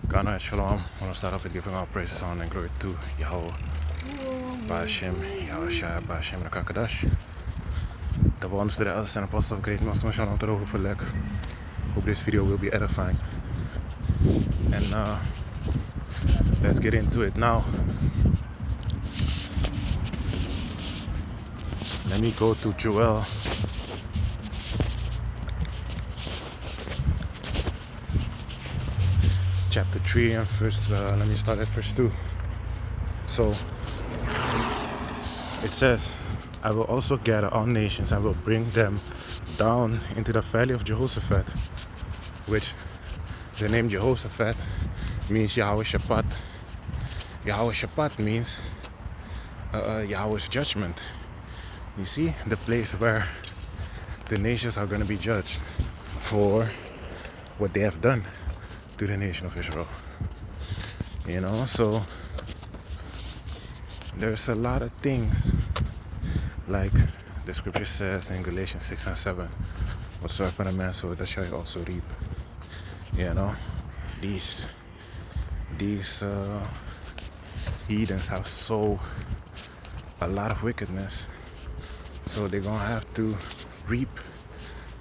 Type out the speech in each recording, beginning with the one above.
Ghana Shalom. I want to start off with giving all praise, honor, and glory to Yahweh, Ba'ashem, Yahweh Shai, Ba'ashem, and Kakadash. The bonus to the elders and apostles of great Muslim Shalom to the whole Lek. Hope this video will be edifying. And let's get into it now. Let me go to Joel. Chapter 3 and verse, let me start at verse 2. So, it says, I will also gather all nations and will bring them down into the valley of Jehoshaphat, which the name Jehoshaphat means Yahweh Shabbat. Yahweh Shabbat means Yahweh's judgment. You see, the place where the nations are going to be judged for what they have done to the nation of Israel. You know, so there's a lot of things, like the scripture says in Galatians 6 and 7, whatsoever a man sow, that shall he also reap. You know, these heathens have sowed a lot of wickedness, so they're gonna have to reap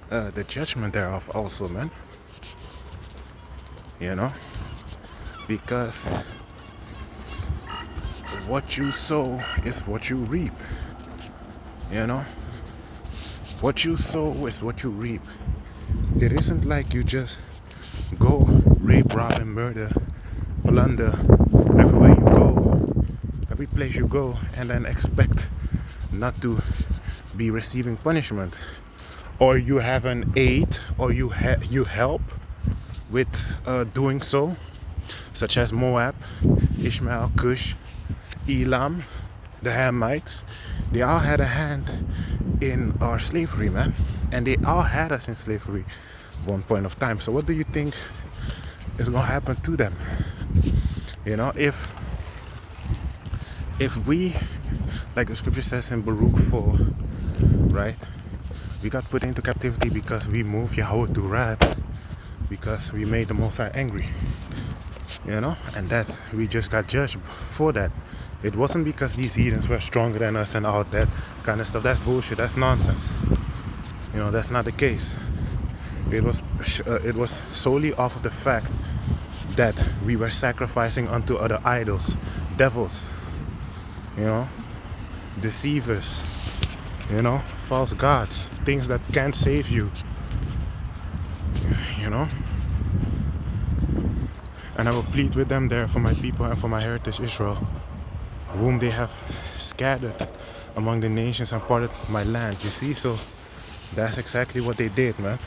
the judgment thereof also, man. You know, because what you sow is what you reap. You know, what you sow is what you reap. It isn't like you just go rape, rob, and murder, plunder everywhere you go, every place you go, and then expect not to be receiving punishment, or you have an aid, or you help with doing so, such as Moab, Ishmael, Cush, Elam, the Hamites. They all had a hand in our slavery, man, and they all had us in slavery at one point of time. So what do you think is going to happen to them? You know, if we, like the scripture says in Baruch 4, right, we got put into captivity because we moved Yahweh to wrath, because we made the Most High angry, you know, and that's, we just got judged for that. It wasn't because these heathens were stronger than us and all that kind of stuff. That's bullshit. That's nonsense. You know, that's not the case. It was solely off of the fact that we were sacrificing unto other idols, devils, you know, deceivers, you know, false gods, things that can't save you. You know, and I will plead with them there for my people and for my heritage Israel, whom they have scattered among the nations and parted my land. You see, so that's exactly what they did, man.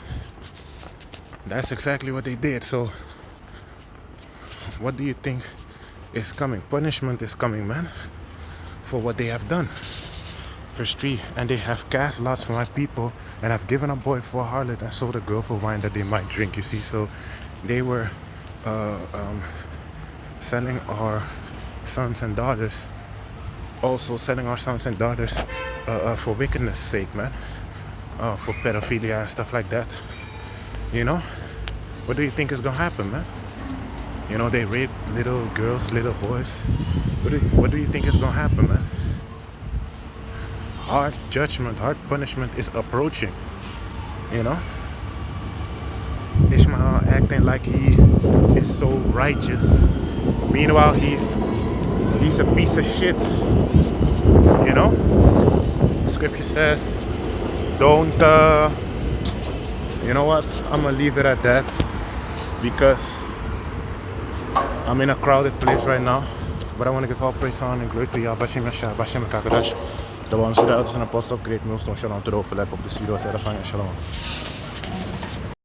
That's exactly what they did. So what do you think is coming? Punishment is coming, man, for what they have done. Verse 3, and they have cast lots for my people, and have given a boy for a harlot, and sold a girl for wine that they might drink. You see, so they were selling our sons and daughters, also selling our sons and daughters for wickedness sake, man, for pedophilia and stuff like that. You know, what do you think is gonna happen, man? You know, they rape little girls, little boys. What do you think is gonna happen, man? Hard judgment, hard punishment is approaching, you know. Ishmael acting like he is so righteous. Meanwhile, he's a piece of shit, you know. Scripture says, don't, you know what? I'm gonna leave it at that, because I'm in a crowded place right now. But I want to give all praise, honor, and glory to Yahweh, Ba'ashem, and Kakadash. The ones to the elders and apostles of great millstone, shalom to the whole Lek. Hope this video is edifying, and shalom.